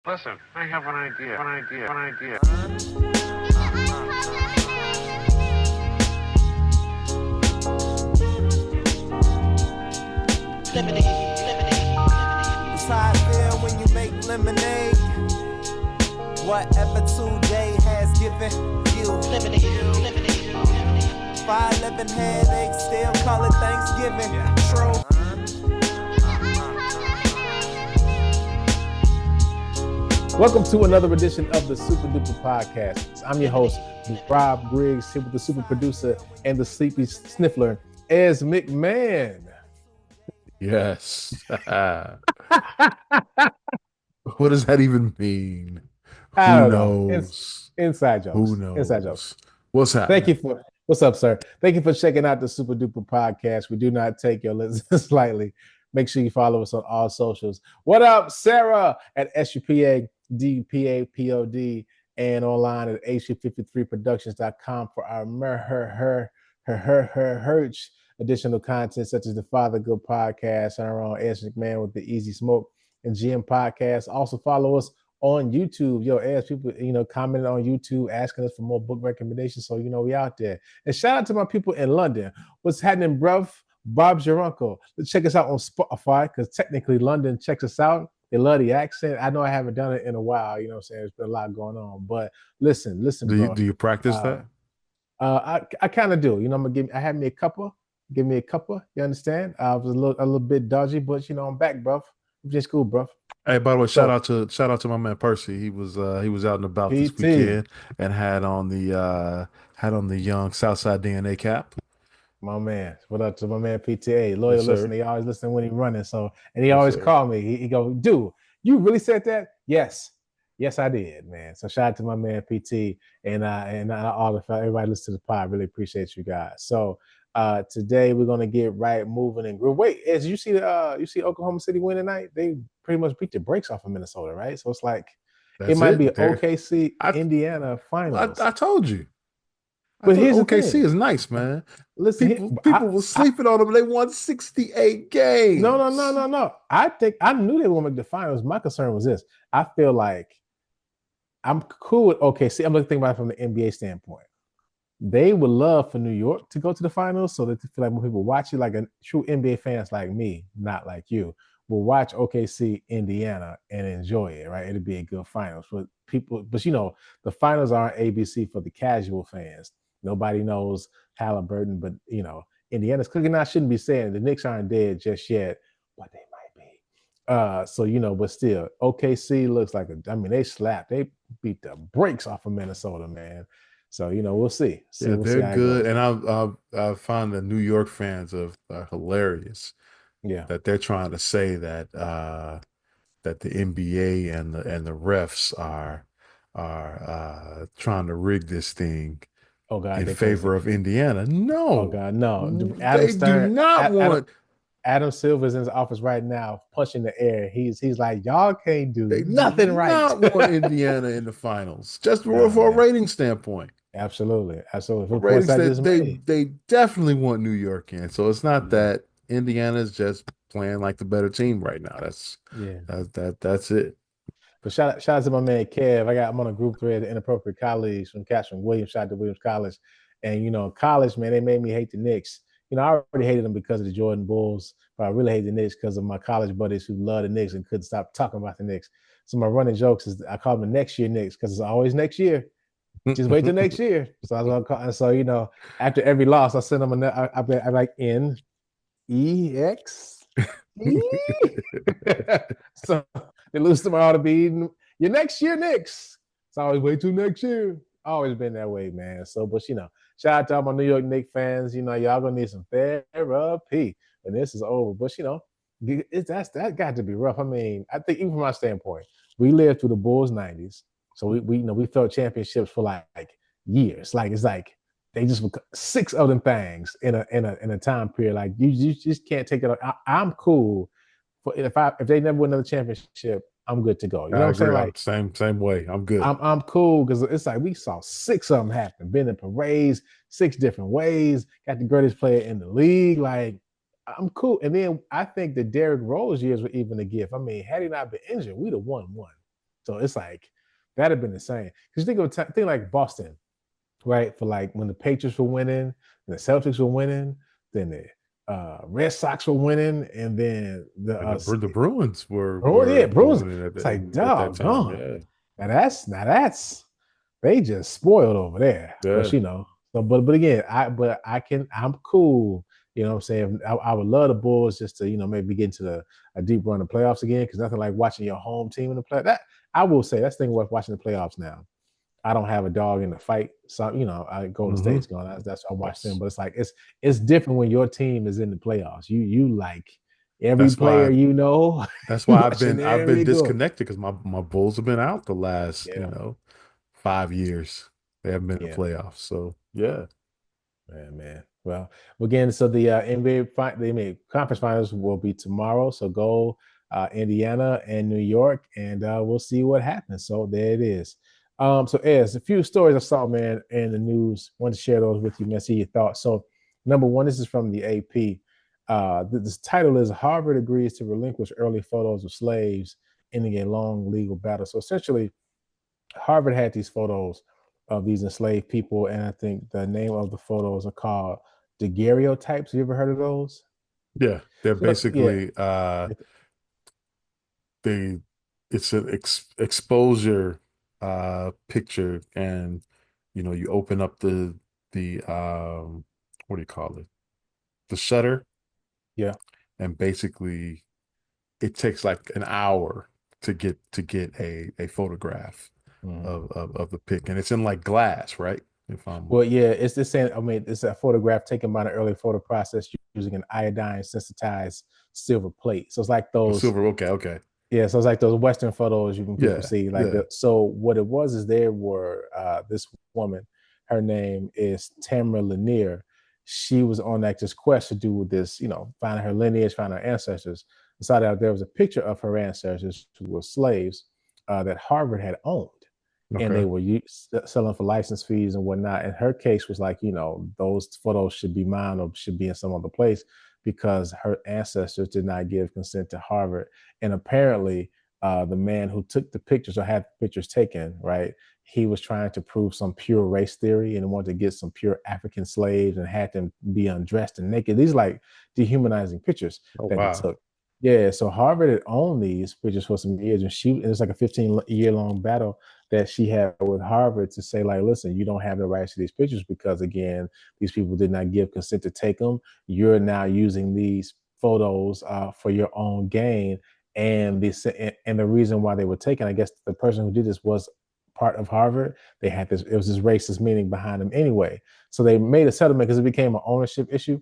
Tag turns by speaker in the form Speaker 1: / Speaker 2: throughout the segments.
Speaker 1: Listen, I have an idea.
Speaker 2: It's how I feel when you make lemonade. Whatever today has given you. 511 headaches, still call it Thanksgiving. True.
Speaker 3: Welcome to another edition of the Super Dupa podcast. I'm your host, Rob Briggs, here with the super producer and the sleepy sniffler, Ez McMahon.
Speaker 4: Yes. What does that even mean?
Speaker 3: I
Speaker 4: Who
Speaker 3: don't know.
Speaker 4: knows?
Speaker 3: Inside jokes.
Speaker 4: Who knows?
Speaker 3: Inside jokes.
Speaker 4: What's happening?
Speaker 3: What's up, sir? Thank you for checking out the Super Duper podcast. We do not take your listens lightly. Make sure you follow us on all socials. What up, Sarah at SUPA-DPA-POD and online at HU53productions.com for our Herch additional content such as the Father Good podcast and our own Ez McMahon with the Easy Smoke and GM podcast. Also follow us on YouTube. Yo, as people, commenting on YouTube, asking us for more book recommendations. So, we out there. And shout out to my people in London. What's happening, bruv? Bob's your uncle. Let's check us out on Spotify because technically London checks us out. They love the accent. I know I haven't done it in a while. You know what I'm saying? There's been a lot going on. But listen, bro.
Speaker 4: Do you practice that?
Speaker 3: I kind of do. I had me a cuppa. Give me a cuppa. You understand? I was a little bit dodgy, but I'm back, bro. I'm just cool, bro.
Speaker 4: Hey, by the way, shout out to my man Percy. He was out and about this weekend and had on the young Southside DNA cap.
Speaker 3: My man, what up to my man PTA? Loyal listener, he always listen when he's running. So, and he always call me. He go, dude, you really said that? Yes, I did, man. So shout out to my man PT and all the everybody listen to the pod. Really appreciate you guys. So today we're gonna get right moving and groove. Wait, as you see Oklahoma City win tonight, they pretty much beat the brakes off of Minnesota, right? So it's like it might be OKC Indiana finals.
Speaker 4: I told you.
Speaker 3: But here's
Speaker 4: OKC is nice, man.
Speaker 3: Listen,
Speaker 4: people were sleeping on them. They won 68 games.
Speaker 3: No. I knew they were gonna make the finals. My concern was this. I feel like I'm cool with OKC. I'm looking about it from the NBA standpoint. They would love for New York to go to the finals so that they feel like more people watch it, like a true NBA fans like me, not like you, will watch OKC Indiana and enjoy it, right? It'd be a good finals for people. But the finals aren't ABC for the casual fans. Nobody knows Halliburton, but Indiana's cooking. I shouldn't be saying the Knicks aren't dead just yet, but they might be. But still, OKC looks like they slapped. They beat the brakes off of Minnesota, man. So we'll see.
Speaker 4: They're good, and I find the New York fans are hilarious.
Speaker 3: Yeah,
Speaker 4: that they're trying to say that that the NBA and the refs are trying to rig this thing.
Speaker 3: Oh God!
Speaker 4: In favor of Indiana. No.
Speaker 3: Oh God, no.
Speaker 4: They do not want.
Speaker 3: Adam Silver's in his office right now, punching the air. He's like, y'all can't do nothing right.
Speaker 4: They not want Indiana in the finals, just for a rating standpoint.
Speaker 3: Absolutely.
Speaker 4: They definitely want New York in. So it's not that Indiana's just playing like the better team right now. That's it.
Speaker 3: But shout out to my man Kev. I'm on a group thread, the Inappropriate Colleagues from Williams. Shout out to Williams College. And college, man, they made me hate the Knicks. I already hated them because of the Jordan Bulls, but I really hate the Knicks because of my college buddies who love the Knicks and couldn't stop talking about the Knicks. So my running jokes is I call them the next year Knicks because it's always next year. Just wait till next year. So I was gonna call. And so after every loss, I send them I'm like NEXT. So they lose tomorrow to be your next year Knicks. It's always wait till next year. Always been that way, man. So, but shout out to all my New York Knicks fans. Y'all gonna need some therapy when this is over. But that got to be rough. I mean, I think even from my standpoint, we lived through the Bulls 90s. So we felt championships for like years. Like it's like they just 6 of them things in a time period. Like you just can't take it. I'm cool for if they never win another championship, I'm good to go. You know what I'm saying? Like
Speaker 4: same way. I'm good.
Speaker 3: I'm cool because it's like we saw 6 of them happen. Been in parades 6 different ways. Got the greatest player in the league. Like I'm cool. And then I think the Derrick Rose years were even a gift. I mean, had he not been injured, we'd have won one. So it's like that'd have been insane. Because think like Boston, right? For like when the Patriots were winning, and the Celtics were winning, then the Red Sox were winning, and then
Speaker 4: and the Bruins were
Speaker 3: Bruins.
Speaker 4: winning
Speaker 3: It's like
Speaker 4: at that time.
Speaker 3: doggone.
Speaker 4: Yeah.
Speaker 3: Now that's they just spoiled over there. But
Speaker 4: Yeah.
Speaker 3: so but again, I'm cool. You know what I'm saying? I would love the Bulls just to, maybe get into a deep run of playoffs again, because nothing like watching your home team in the play. That I will say that's the thing worth watching the playoffs now. I don't have a dog in the fight. So, I go to State's going. That's why I watch them. But it's like it's different when your team is in the playoffs. You like every player,
Speaker 4: That's why I've
Speaker 3: watching
Speaker 4: been
Speaker 3: every goal.
Speaker 4: disconnected, because my Bulls have been out the last,
Speaker 3: Yeah.
Speaker 4: 5 years. They haven't been in the
Speaker 3: Yeah.
Speaker 4: playoffs. So yeah.
Speaker 3: Man. Well, again, so the NBA conference finals will be tomorrow. So go Indiana and New York, and we'll see what happens. So there it is. So there's a few stories I saw, man, in the news. Want to share those with you, man. See your thoughts. So number one, this is from the AP. This title is Harvard agrees to relinquish early photos of slaves, ending a long legal battle. So essentially, Harvard had these photos of these enslaved people, and I think the name of the photos are called daguerreotypes. Have you ever heard of those?
Speaker 4: Yeah. They're
Speaker 3: So, yeah.
Speaker 4: basically they it's an exposure picture, and you open up the what do you call it? The shutter,
Speaker 3: Yeah.
Speaker 4: and basically it takes like an hour to get a photograph
Speaker 3: Mhm.
Speaker 4: of the pic, and it's in like glass, right? If I'm
Speaker 3: Well, yeah, it's the same. I mean, it's a photograph taken by an early photo process using an iodine sensitized silver plate. So it's like those.
Speaker 4: silver, okay.
Speaker 3: Yeah, so it's like those Western photos people
Speaker 4: Yeah,
Speaker 3: see. Like
Speaker 4: yeah.
Speaker 3: so what it was is there were this woman, her name is Tamara Lanier. She was on like this quest to do with this, find her lineage, find her ancestors. Decided out there was a picture of her ancestors who were slaves that Harvard had owned, and they
Speaker 4: Okay.
Speaker 3: were selling for license fees and whatnot. And her case was like, those photos should be mine or should be in some other place, because her ancestors did not give consent to Harvard. And apparently, the man who took the pictures or had the pictures taken, right, he was trying to prove some pure race theory and wanted to get some pure African slaves and had them be undressed and naked. These like dehumanizing pictures
Speaker 4: Oh
Speaker 3: that he
Speaker 4: wow.
Speaker 3: took. Yeah, so Harvard had owned these pictures for some years, and it was like a 15-year-long battle that she had with Harvard to say, like, listen, you don't have the rights to these pictures because, again, these people did not give consent to take them. You're now using these photos for your own gain, and the reason why they were taken, I guess, the person who did this was part of Harvard. They had this; it was this racist meaning behind them anyway. So they made a settlement because it became an ownership issue.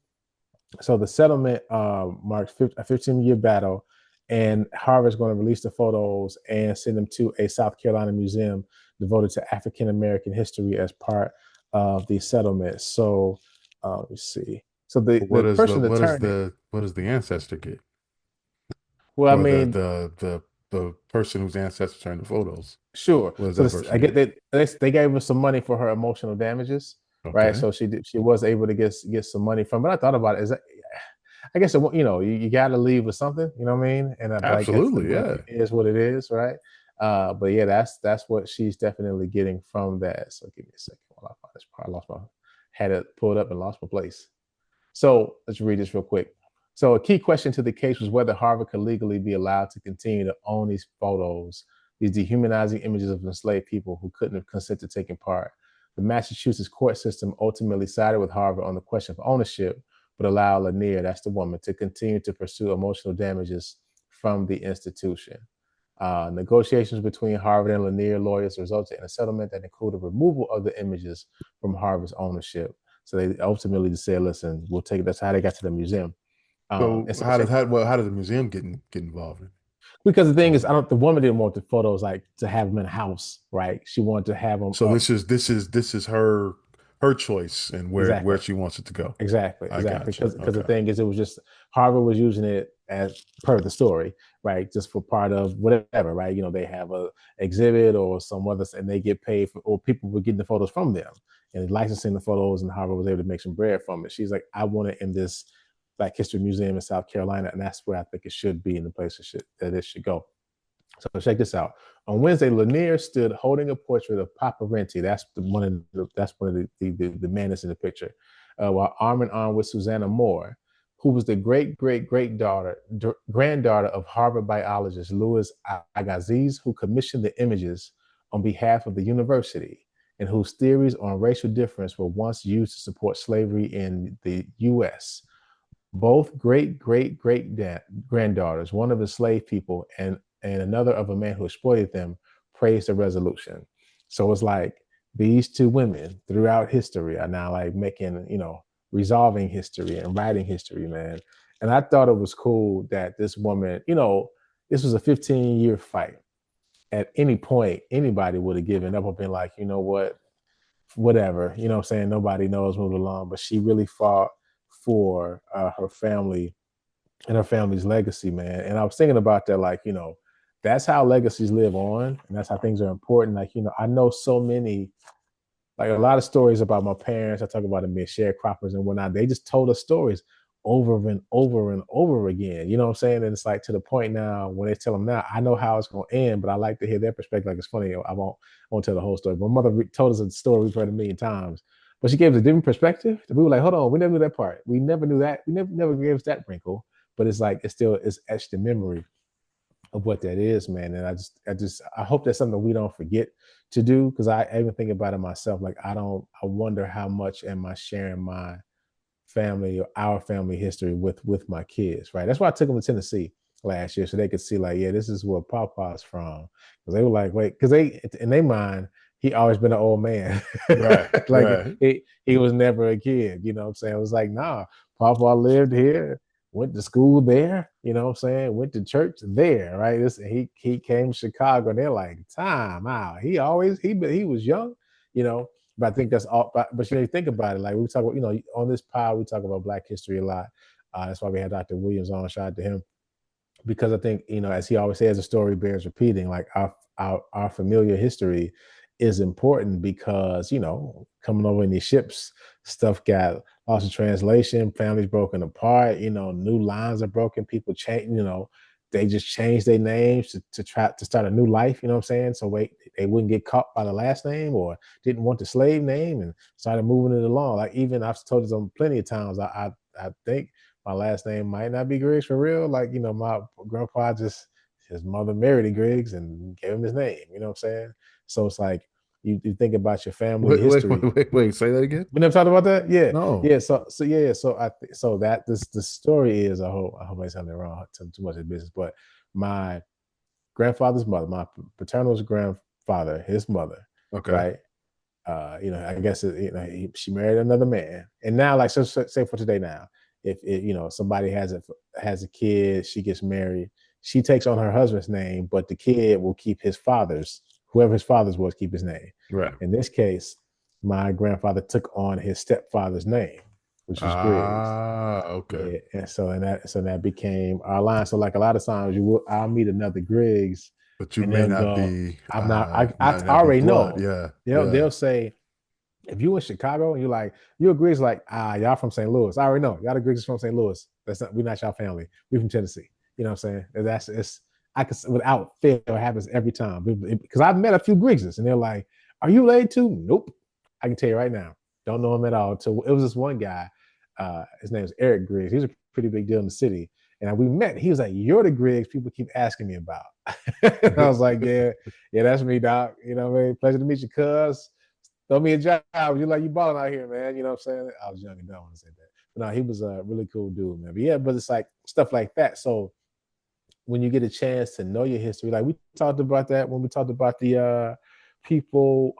Speaker 3: So the settlement marks a 15-year battle, and Harvard's going to release the photos and send them to a South Carolina museum devoted to African American history as part of the settlement. So let's see. So the person that turned it,
Speaker 4: What does the ancestor get?
Speaker 3: well, I
Speaker 4: Or
Speaker 3: mean,
Speaker 4: the person whose ancestor turned the photos.
Speaker 3: sure.
Speaker 4: What does
Speaker 3: So
Speaker 4: that
Speaker 3: this, I
Speaker 4: person
Speaker 3: get
Speaker 4: get?
Speaker 3: that they gave her some money for her emotional damages, right?
Speaker 4: Okay.
Speaker 3: So she was able to get some money from. But I thought about it. I guess you got to leave with something. You know what I mean? And like that's the
Speaker 4: Absolutely,
Speaker 3: money
Speaker 4: yeah.
Speaker 3: is what it is, right? But yeah, that's what she's definitely getting from that. So give me a second while I find this part. I lost my had it pulled up and lost my place. So let's read this real quick. So a key question to the case was whether Harvard could legally be allowed to continue to own these photos, these dehumanizing images of enslaved people who couldn't have consented to taking part. The Massachusetts court system ultimately sided with Harvard on the question of ownership, but allowed Lanier, that's the woman, to continue to pursue emotional damages from the institution. Negotiations between Harvard and Lanier lawyers resulted in a settlement that included removal of the images from Harvard's ownership. So they ultimately just said, listen, we'll take it. That's how they got to the museum.
Speaker 4: So
Speaker 3: And so
Speaker 4: how did the museum get involved in it?
Speaker 3: because the thing is, the woman didn't want the photos like to have them in a house, right? She wanted to have them
Speaker 4: So
Speaker 3: up.
Speaker 4: this is her choice and where
Speaker 3: Exactly.
Speaker 4: she wants it to go.
Speaker 3: Exactly,
Speaker 4: I
Speaker 3: exactly.
Speaker 4: got you.
Speaker 3: Because the
Speaker 4: Okay.
Speaker 3: thing is, it was just Harvard was using it as per the story, right? Just for part of whatever, right? They have a exhibit or some other, and they get paid for, or people were getting the photos from them and licensing the photos, and Harvard was able to make some bread from it. She's like, I want it in this Black History Museum in South Carolina, and that's where I think it should be, in the place that it should go. So check this out. On Wednesday, Lanier stood holding a portrait of Papa Renti. That's one of the man that's in the picture, while arm in arm with Susanna Moore, who was the granddaughter of Harvard biologist Louis Agassiz, who commissioned the images on behalf of the university, and whose theories on racial difference were once used to support slavery in the U.S. Both great granddaughters, one of enslaved people and another of a man who exploited them, praised the resolution. So it's like these two women throughout history are now like making, resolving history and writing history, man. And I thought it was cool that this woman, this was a 15-year fight. At any point, anybody would have given up and been like, you know what, whatever, I'm saying? Nobody knows, move along. But she really fought for her family and her family's legacy, man. And I was thinking about that, like, that's how legacies live on, and that's how things are important. Like, I know so many, like a lot of stories about my parents. I talk about them being sharecroppers and whatnot. They just told us stories over and over and over again. You know what I'm saying? And it's like to the point now when they tell them now, I know how it's going to end, but I like to hear their perspective. Like, it's funny. I won't tell the whole story. My mother told us a story we've heard a million times, but she gave us a different perspective. We were like, hold on, we never knew that part. We never knew that. We never gave us that wrinkle. But it's like it's etched in memory of what that is, man. And I hope that's something we don't forget to do, because I even think about it myself. Like, I wonder how much am I sharing my family or our family history with my kids, right? That's why I took them to Tennessee last year, so they could see, like, yeah, this is where Papa's from. Because they were like, wait, because they, in their mind, he always been an old man.
Speaker 4: Right.
Speaker 3: Like,
Speaker 4: right.
Speaker 3: he was never a kid, you know what I'm saying? It was like, nah, Papa lived here, went to school there, you know what I'm saying? Went to church there, right? He came to Chicago, and they're like, time out. He was young, you know. But I think that's all. But you think about it, like we talk about, on this pod, we talk about Black history a lot. That's why we had Dr. Williams on. Shout out to him, because I think, as he always says, the story bears repeating. Like, our familiar history is important, because coming over in these ships, stuff got lost in translation, families broken apart, new lines are broken, people change, they just changed their names to try to start a new life, you know what I'm saying? So they wouldn't get caught by the last name, or didn't want the slave name, and started moving it along. Like, even I've told this on plenty of times, I think my last name might not be Griggs for real. Like, my grandpa his mother married Griggs and gave him his name, you know what I'm saying? So it's like, you think about your family history.
Speaker 4: Wait, say that again.
Speaker 3: We never talked about that. Yeah,
Speaker 4: No.
Speaker 3: yeah. So that the story is, I hope I sounded wrong, too much of business, but my grandfather's mother, my paternal grandfather, his mother,
Speaker 4: Okay.
Speaker 3: right? I guess she married another man, and now, like, so say for today now, if somebody has a kid, she gets married, she takes on her husband's name, but the kid will keep whoever his father's was, keep his name.
Speaker 4: Right.
Speaker 3: In this case, my grandfather took on his stepfather's name, which was Griggs.
Speaker 4: Okay.
Speaker 3: Yeah, and that became our line. So, like, a lot of times I'll meet another Griggs,
Speaker 4: But you
Speaker 3: and
Speaker 4: may
Speaker 3: they'll
Speaker 4: not
Speaker 3: go,
Speaker 4: be
Speaker 3: I'm not. I
Speaker 4: not have the
Speaker 3: already
Speaker 4: blood.
Speaker 3: know.
Speaker 4: Yeah.
Speaker 3: They'll say, if you in Chicago and you're a Griggs, like, y'all from St. Louis. I already know y'all the Griggs from St. Louis. We're not y'all family. We from Tennessee. You know what I'm saying? I could, without fail, it happens every time, because I've met a few Griggses, and they're like, "Are you related to?" Nope. I can tell you right now, don't know him at all. So it was this one guy. His name is Eric Griggs. He's a pretty big deal in the city, and we met. He was like, "You're the Griggs people keep asking me about." And I was like, "Yeah, that's me, doc. You know what I mean? Pleasure to meet you, cuz. Throw me a job. You balling out here, man. You know what I'm saying?" I was young and dumb when I said that. But no, he was a really cool dude, man. But yeah, but it's like stuff like that. So when you get a chance to know your history, like we talked about that when we talked about the people,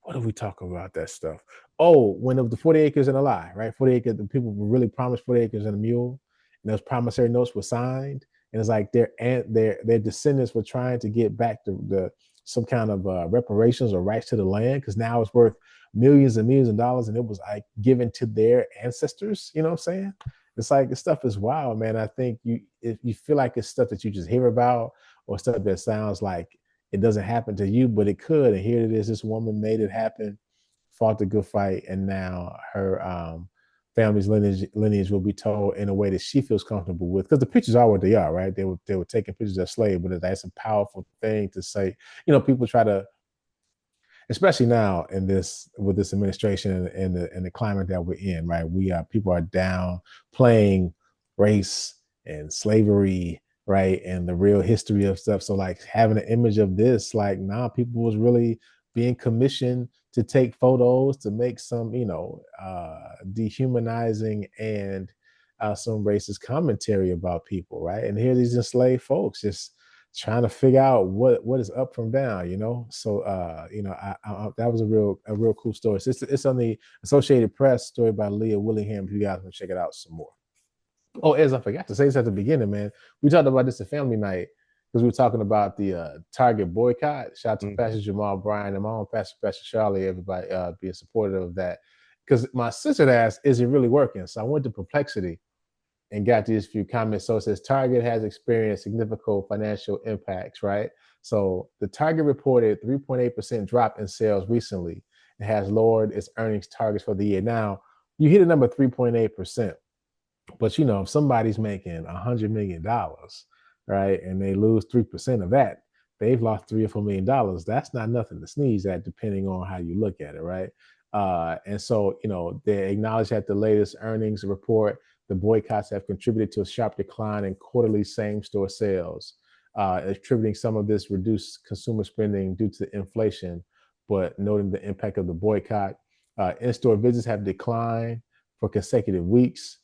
Speaker 3: what did we talk about that stuff? Oh, when it was the 40 acres and a lie, right? 40 acres, the people were really promised 40 acres and a mule, and those promissory notes were signed. And it's like their descendants were trying to get back the some kind of reparations or rights to the land, because now it's worth millions and millions of dollars, and it was like given to their ancestors. You know what I'm saying? It's like, this stuff is wild, man. I think if you feel like it's stuff that you just hear about, or stuff that sounds like it doesn't happen to you, but it could. And here it is. This woman made it happen, fought the good fight, and now her family's lineage will be told in a way that she feels comfortable with. Because the pictures are what they are, right? They were taking pictures of slaves, but that's a powerful thing to say. People try to, especially now in this with this administration and the climate that we're in, right? People are down playing race and slavery, right? And the real history of stuff. So like having an image of this, like now people was really being commissioned to take photos to make some, dehumanizing and some racist commentary about people, right? And here these enslaved folks just trying to figure out what is up from down, So that was a real cool story. So it's on the Associated Press, story by Leah Willingham. If you guys want to check it out some more. Oh, as I forgot to say this at the beginning, man, we talked about this at family night because we were talking about the Target boycott. Shout out to Pastor Jamal Bryan and my own Pastor Charlie, everybody being supportive of that. Because my sister asked, "Is it really working?" So I went to Perplexity and got these few comments. So it says Target has experienced significant financial impacts, right? So the Target reported 3.8% drop in sales recently and has lowered its earnings targets for the year. Now, you hit a number 3.8%, but if somebody's making $100 million, right, and they lose 3% of that, they've lost $3 or $4 million. That's not nothing to sneeze at, depending on how you look at it, right? And so, they acknowledge that the latest earnings report, the boycotts have contributed to a sharp decline in quarterly same-store sales, attributing some of this reduced consumer spending due to inflation, but noting the impact of the boycott. In-store visits have declined for consecutive weeks.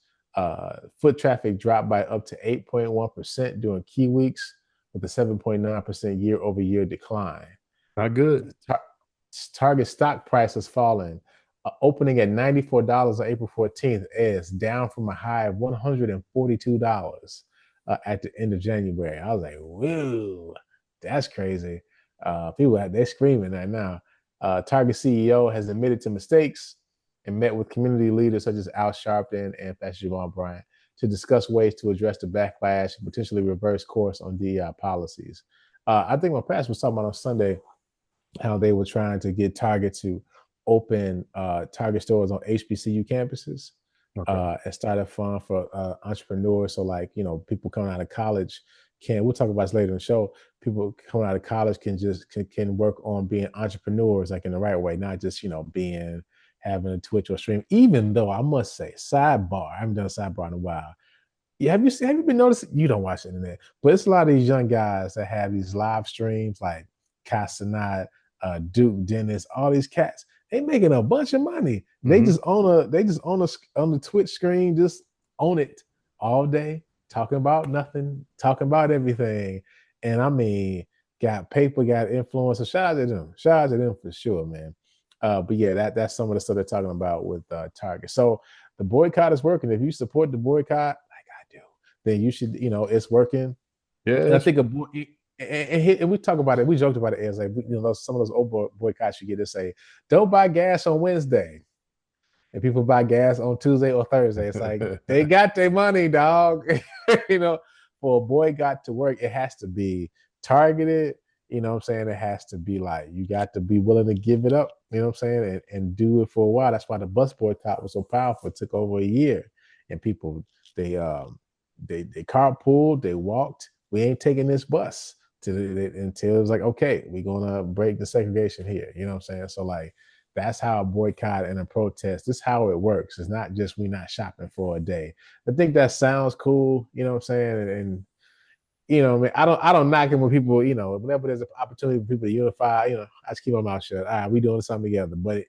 Speaker 3: Foot traffic dropped by up to 8.1% during key weeks, with a 7.9% year-over-year decline.
Speaker 4: Not good.
Speaker 3: Target stock price has fallen, opening at $94 on April 14th, is down from a high of $142 at the end of January. I was like, whoa, that's crazy. They're screaming right now. Target CEO has admitted to mistakes and met with community leaders such as Al Sharpton and Pastor Jamal Bryant to discuss ways to address the backlash and potentially reverse course on DEI policies. I think my pastor was talking about on Sunday how they were trying to get Target to open Target stores on HBCU campuses, and start a fund for entrepreneurs. So people coming out of college we'll talk about this later in the show. People coming out of college can work on being entrepreneurs, like in the right way, not just, having a Twitch or stream. Even though I must say, sidebar, I haven't done a sidebar in a while. Yeah, have you been noticing? You don't watch the internet, but it's a lot of these young guys that have these live streams like Casanat, Duke, Dennis, all these cats. They making a bunch of money. They just on the Twitch screen, just own it all day, talking about nothing, talking about everything. And I mean, got paper, got influence. So shout out to them. Shout out to them for sure, man. But yeah, that's some of the stuff they're talking about with Target. So the boycott is working. If you support the boycott, like I do, then you should, it's working.
Speaker 4: Yeah.
Speaker 3: And I think and we talk about it. We joked about it as like, some of those old boycotts you get to say, don't buy gas on Wednesday, and people buy gas on Tuesday or Thursday. It's like they got their money, dog. For a boycott to work, it has to be targeted. You know what I'm saying? It has to be like, you got to be willing to give it up, you know what I'm saying? And do it for a while. That's why the bus boycott was so powerful. It took over a year. And people, they carpooled, they walked. We ain't taking this bus until it was like, okay, we're going to break the segregation here. You know what I'm saying? So like, that's how a boycott and a protest, this is how it works. It's not just we not shopping for a day. I think that sounds cool, you know what I'm saying? And I don't knock it when people, whenever there's an opportunity for people to unify, I just keep my mouth shut. All right, we doing something together. But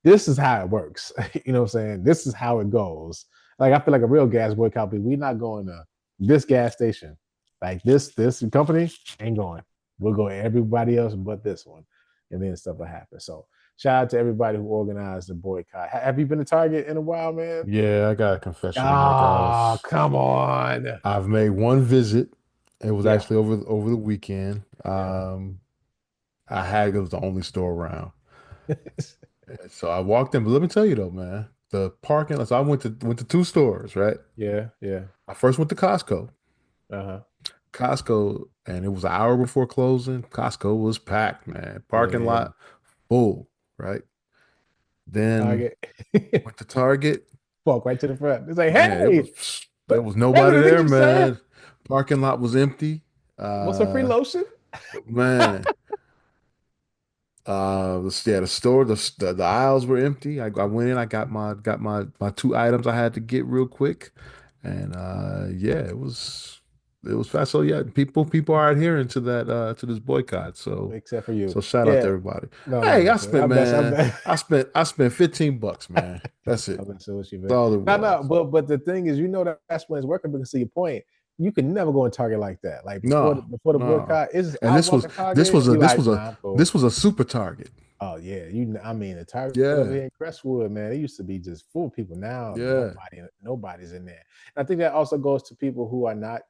Speaker 3: this is how it works. You know what I'm saying? This is how it goes. Like, I feel like a real gas boycott, we're not going to this gas station. Like this company ain't going. We'll go everybody else but this one. And then stuff will happen. So shout out to everybody who organized the boycott. Have you been to Target in a while, man?
Speaker 4: Yeah, I got a confession to make.
Speaker 3: Oh, come on.
Speaker 4: I've made one visit. It was actually over the weekend. It was the only store around. So I walked in, but let me tell you though, man, the parking lot. So I went to two stores, right?
Speaker 3: Yeah.
Speaker 4: I first went to Costco.
Speaker 3: Uh-huh.
Speaker 4: Costco, and it was an hour before closing. Costco was packed, man. Parking lot full, right? Then
Speaker 3: Target.
Speaker 4: went to Target.
Speaker 3: Walk right to the front. It's like,
Speaker 4: Man,
Speaker 3: hey,
Speaker 4: there was
Speaker 3: hey, we
Speaker 4: nobody
Speaker 3: gonna get
Speaker 4: there,
Speaker 3: you, sir.
Speaker 4: man. Parking lot was empty.
Speaker 3: Want some free lotion?
Speaker 4: Man, the store, the aisles were empty. I went in, I got my two items I had to get real quick, and yeah, it was fast. So yeah, people are adhering to that to this boycott.
Speaker 3: Except for you.
Speaker 4: So shout out to
Speaker 3: Yeah.
Speaker 4: everybody.
Speaker 3: No, no,
Speaker 4: Hey,
Speaker 3: no. I'm best. I'm best.
Speaker 4: I spent $15, man. That's it.
Speaker 3: I'm messing with you,
Speaker 4: That's
Speaker 3: man.
Speaker 4: all it
Speaker 3: No, no,
Speaker 4: was.
Speaker 3: but the thing is, that's when it's working because to your point, you can never go in Target like that. Like
Speaker 4: No,
Speaker 3: before the
Speaker 4: no.
Speaker 3: boycott, it's just
Speaker 4: And
Speaker 3: I walk in
Speaker 4: this
Speaker 3: Target
Speaker 4: was
Speaker 3: and
Speaker 4: a
Speaker 3: be
Speaker 4: this
Speaker 3: like,
Speaker 4: was a
Speaker 3: nah, I'm cool.
Speaker 4: this was a super target.
Speaker 3: Oh yeah, I mean the Target over
Speaker 4: Yeah,
Speaker 3: here in Crestwood, man, it used to be just full of people. Now
Speaker 4: yeah.
Speaker 3: nobody's in there. And I think that also goes to people who are not.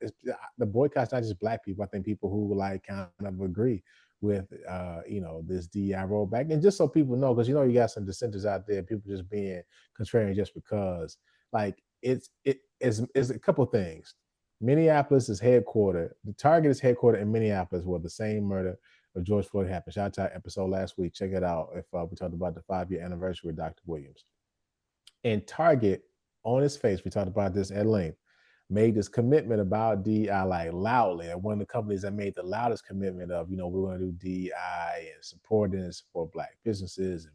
Speaker 3: The boycott's not just black people. I think people who like kind of agree with this DEI rollback. And just so people know, because you got some dissenters out there, people just being contrarian just because. Like it's a couple things. Minneapolis is headquartered. The Target is headquartered in Minneapolis, where the same murder of George Floyd happened. Shout out to our episode last week. Check it out if we talked about the 5-year anniversary with Dr. Williams. And Target, on its face, we talked about this at length, made this commitment about DEI like loudly. And one of the companies that made the loudest commitment of, we're going to do DEI and support Black businesses and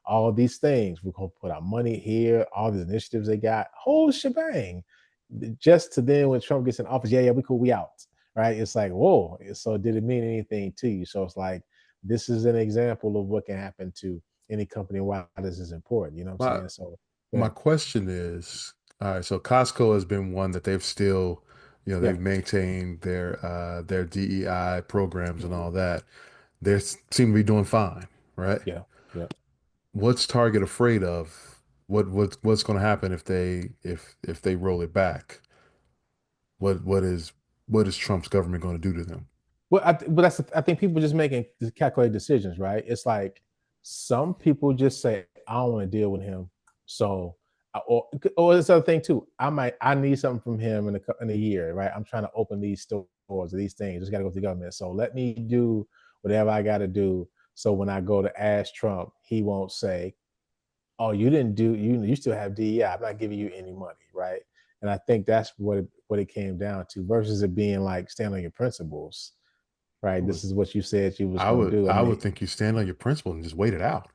Speaker 3: all these things. We're going to put our money here, all these initiatives they got, whole shebang. Just to then when Trump gets in office, yeah, we cool, we out. Right? It's like, whoa. So did it mean anything to you? So it's like, this is an example of what can happen to any company and why this is important. You know what I'm
Speaker 4: My
Speaker 3: saying? So
Speaker 4: my
Speaker 3: yeah,
Speaker 4: question is, all right, so Costco has been one that they've still,
Speaker 3: yeah.
Speaker 4: they've maintained their DEI programs and all that. They seem to be doing fine, right?
Speaker 3: Yeah, yeah.
Speaker 4: What's Target afraid of? What's going to happen if they roll it back? What what is what is Trump's government going to do to them?
Speaker 3: Well, I think people just making calculated decisions, right? It's like some people just say, I don't want to deal with him. So, or this other thing too. I need something from him in a year, right? I'm trying to open these stores or these things. Just got to go to the government. So let me do whatever I got to do. So when I go to ask Trump, he won't say, oh, you didn't do you still have DEI. I'm not giving you any money, right? And I think that's what it came down to, versus it being like stand on your principles,
Speaker 4: I
Speaker 3: right?
Speaker 4: would
Speaker 3: This is what you said you was
Speaker 4: I
Speaker 3: going to
Speaker 4: would
Speaker 3: do. I
Speaker 4: I would
Speaker 3: mean,
Speaker 4: think you stand on your principle and just wait it out.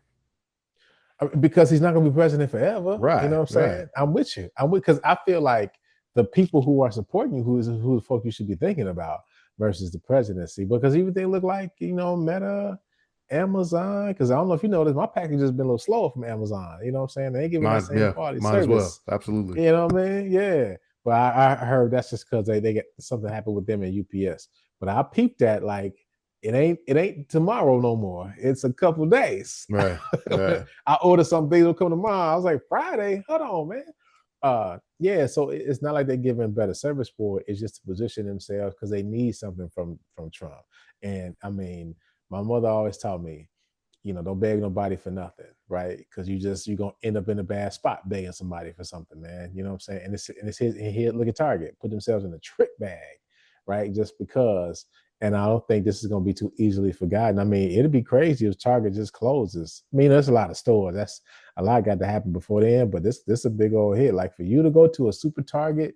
Speaker 3: because he's not going to be president forever. You know
Speaker 4: Right,
Speaker 3: what I'm
Speaker 4: right.
Speaker 3: saying? I'm with you. Because I feel like the people who are supporting you, who the folk you should be thinking about versus the presidency, because even they look like Meta, Amazon. Because I don't know if you noticed, my package has been a little slower from Amazon. You know what I'm saying? They ain't giving that
Speaker 4: Mine,
Speaker 3: same
Speaker 4: yeah,
Speaker 3: quality
Speaker 4: mine as well.
Speaker 3: service.
Speaker 4: Absolutely.
Speaker 3: You know what I mean? Yeah. But I heard that's just because they get something happened with them at UPS. But I peeped that like it ain't tomorrow no more. It's a couple days.
Speaker 4: Right, right.
Speaker 3: I ordered some things will come tomorrow. I was like, Friday? Hold on, man. Yeah, so it's not like they're giving better service for it. It's just to position themselves because they need something from Trump. And I mean, my mother always taught me, don't beg nobody for nothing, right? Because you're gonna end up in a bad spot begging somebody for something, man. You know what I'm saying? And it's his and here, look at Target, put themselves in a trick bag, right? Just because. And I don't think this is gonna be too easily forgotten. I mean, it'd be crazy if Target just closes. I mean, there's a lot of stores. That's a lot got to happen before then, but this is a big old hit. Like for you to go to a super Target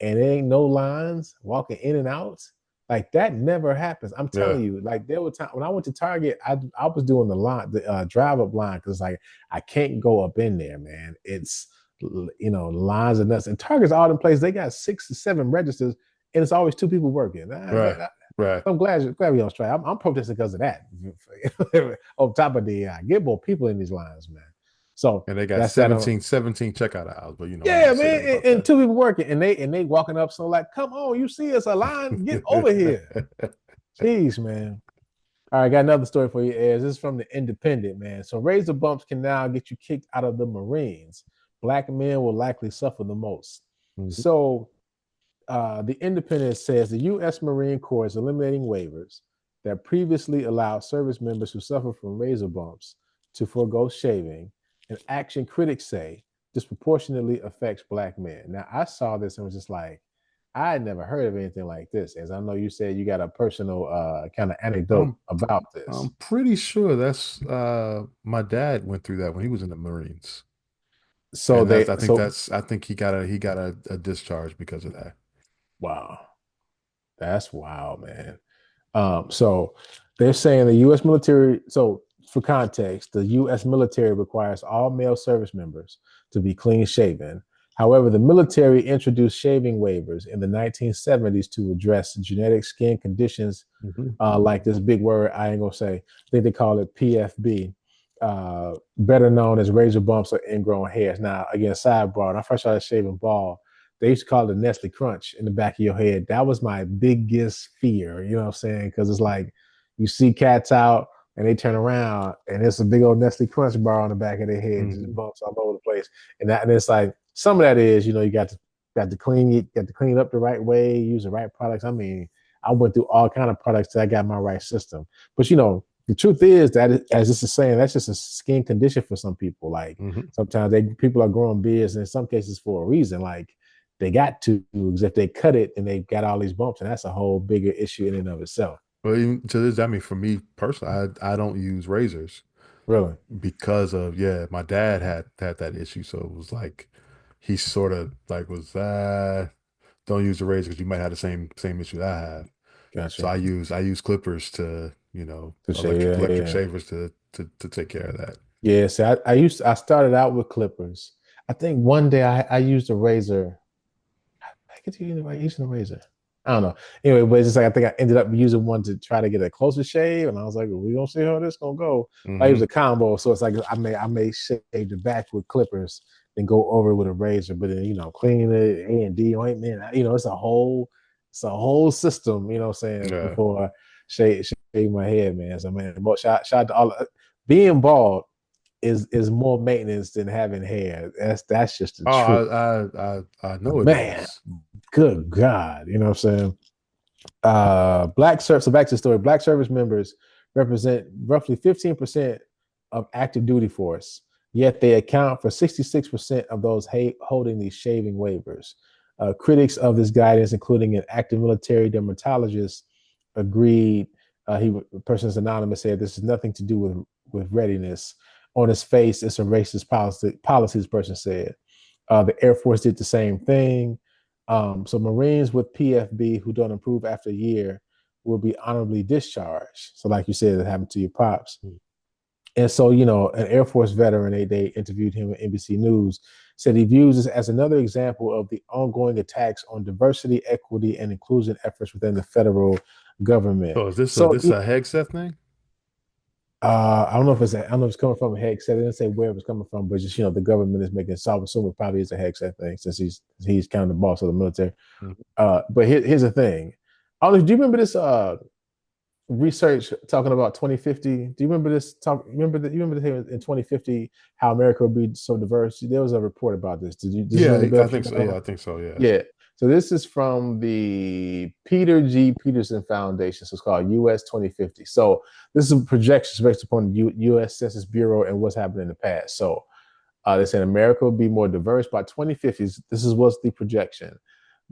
Speaker 3: and there ain't no lines walking in and out. Like that never happens. I'm
Speaker 4: Yeah.
Speaker 3: telling you. Like there were times when I went to Target, I was doing the drive up line because like I can't go up in there, man. It's lines are nuts. And Target's all in place. They got 6 to 7 registers, and it's always 2 people working.
Speaker 4: Right, right.
Speaker 3: I'm glad we on strike. I'm protesting because of that. On top of the get more people in these lines, man. So
Speaker 4: And they got
Speaker 3: that's that.
Speaker 4: 17 checkout aisles, but I'm
Speaker 3: Yeah,
Speaker 4: not saying
Speaker 3: man,
Speaker 4: about
Speaker 3: and 2 people working, and they walking up. So like, come on, you see us a line, get over here.
Speaker 4: that.
Speaker 3: Jeez, man. All right, got another story for you, Ez. This is from the Independent, man. So razor bumps can now get you kicked out of the Marines. Black men will likely suffer the most.
Speaker 4: Mhm.
Speaker 3: So the Independent says the U.S. Marine Corps is eliminating waivers that previously allowed service members who suffer from razor bumps to forego shaving, and action critics say disproportionately affects Black men. Now, I saw this and was just like, I had never heard of anything like this. As I know you said you got a personal kind of anecdote
Speaker 4: I'm
Speaker 3: about
Speaker 4: I'm
Speaker 3: this.
Speaker 4: pretty sure that's my dad went through that when he was in the Marines.
Speaker 3: So
Speaker 4: And
Speaker 3: they so
Speaker 4: I think he got a discharge because of that.
Speaker 3: wow, that's wild, man. So they're saying the U.S. military. So for context, the U.S. military requires all male service members to be clean shaven. However, the military introduced shaving waivers in the 1970s to address genetic skin conditions,
Speaker 4: Mhm.
Speaker 3: like this big word I ain't gonna say. I think they call it PFB, better known as razor bumps or ingrown hairs. Now, again, sidebar. When I first started shaving bald, they used to call it the Nestle Crunch in the back of your head. That was my biggest fear, you know what I'm saying? Because it's like you see cats out and they turn around and it's a big old Nestle Crunch bar on the back of their head, just
Speaker 4: Mhm.
Speaker 3: bumps all over the place. And it's like some of that is, you got to clean it, got to clean it up the right way, use the right products. I mean, I went through all kind of products till I got my right system. But the truth is that, as this is saying, that's just a skin condition for some people. Like
Speaker 4: Mhm.
Speaker 3: sometimes people are growing beards, and in some cases for a reason. Like they got to, because if they cut it and they got all these bumps, and that's a whole bigger issue in and of itself.
Speaker 4: Well, even to this, I mean, for me personally, I don't use razors
Speaker 3: Really.
Speaker 4: because of, yeah, my dad had that issue, so it was like he sort of like was don't use the razor because you might have the same issue that I have. So
Speaker 3: Gotcha.
Speaker 4: I use clippers to,
Speaker 3: To shave your
Speaker 4: electric
Speaker 3: head.
Speaker 4: shavers to take care of that.
Speaker 3: Yeah. See, I started out with clippers. I think one day I used a razor. I could using a razor. I don't know. Anyway, but it's just like I think I ended up using one to try to get a closer shave, and I was like, well, we gonna see how this gonna go. I use
Speaker 4: Hmm.
Speaker 3: a combo, so it's like I may shave the back with clippers, then go over with a razor, but then clean it, A&D ointment. It's a whole system. You know what I'm saying
Speaker 4: Yeah.
Speaker 3: before I shave my head, man. So man, shout out to all. Being bald is more maintenance than having hair. That's just the
Speaker 4: Oh,
Speaker 3: truth,
Speaker 4: I know it
Speaker 3: man.
Speaker 4: is.
Speaker 3: Good God, you know what I'm saying? So back to the story. Black service members represent roughly 15% of active duty force, yet they account for 66% of those holding these shaving waivers. Critics of this guidance, including an active military dermatologist, agreed. The person's anonymous said this has nothing to do with readiness. On his face, it's a racist policy, this person said. The Air Force did the same thing. So Marines with PFB who don't improve after a year will be honorably discharged. So, like you said, it happened to your pops. And so, an Air Force veteran, they interviewed him at NBC News, said he views this as another example of the ongoing attacks on diversity, equity, and inclusion efforts within the federal government.
Speaker 4: So
Speaker 3: So,
Speaker 4: this a Hegseth thing?
Speaker 3: I don't know if it's coming from a hex. I didn't say where it was coming from, but just the government is making. So I would assume it probably is a hex thing, since he's kind of the boss of the military.
Speaker 4: Mhm.
Speaker 3: But here's the thing. Do you remember this research talking about 2050? Do you remember this talk? You remember this in 2050 how America will be so diverse? There was a report about this. Does this
Speaker 4: Yeah,
Speaker 3: ring a bell
Speaker 4: I
Speaker 3: to
Speaker 4: think
Speaker 3: you
Speaker 4: so.
Speaker 3: at
Speaker 4: Yeah,
Speaker 3: all?
Speaker 4: I think so. Yeah.
Speaker 3: Yeah. So this is from the Peter G. Peterson Foundation. So it's called US 2050. So this is projections based upon the US Census Bureau and what's happened in the past. So they said America will be more diverse by 2050. This is what's the projection.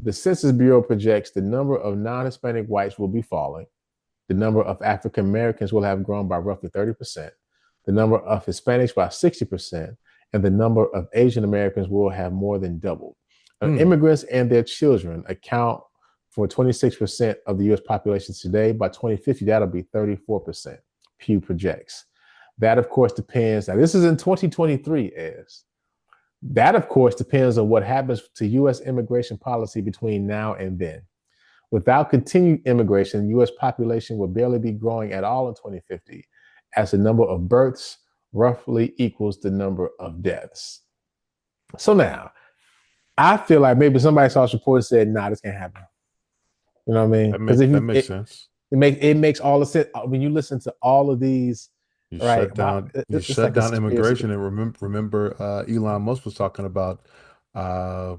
Speaker 3: The Census Bureau projects the number of non-Hispanic whites will be falling. The number of African Americans will have grown by roughly 30%. The number of Hispanics by 60%. And the number of Asian Americans will have more than doubled.
Speaker 4: Hmm.
Speaker 3: Immigrants and their children account for 26% of the US population today. By 2050, that'll be 34%, Pew projects. That, of course, depends. Now, this is in 2023, as that, of course, depends on what happens to US immigration policy between now and then. Without continued immigration, the US population will barely be growing at all in 2050, as the number of births roughly equals the number of deaths. So now, I feel like maybe somebody saw this report and said, nah, this can't happen. You know what I mean? Because if
Speaker 4: That
Speaker 3: you
Speaker 4: makes sense.
Speaker 3: it makes all the sense when you listen to all of these, right?
Speaker 4: You
Speaker 3: It's
Speaker 4: shut
Speaker 3: like a
Speaker 4: down
Speaker 3: conspiracy.
Speaker 4: immigration, and remember Elon Musk was talking about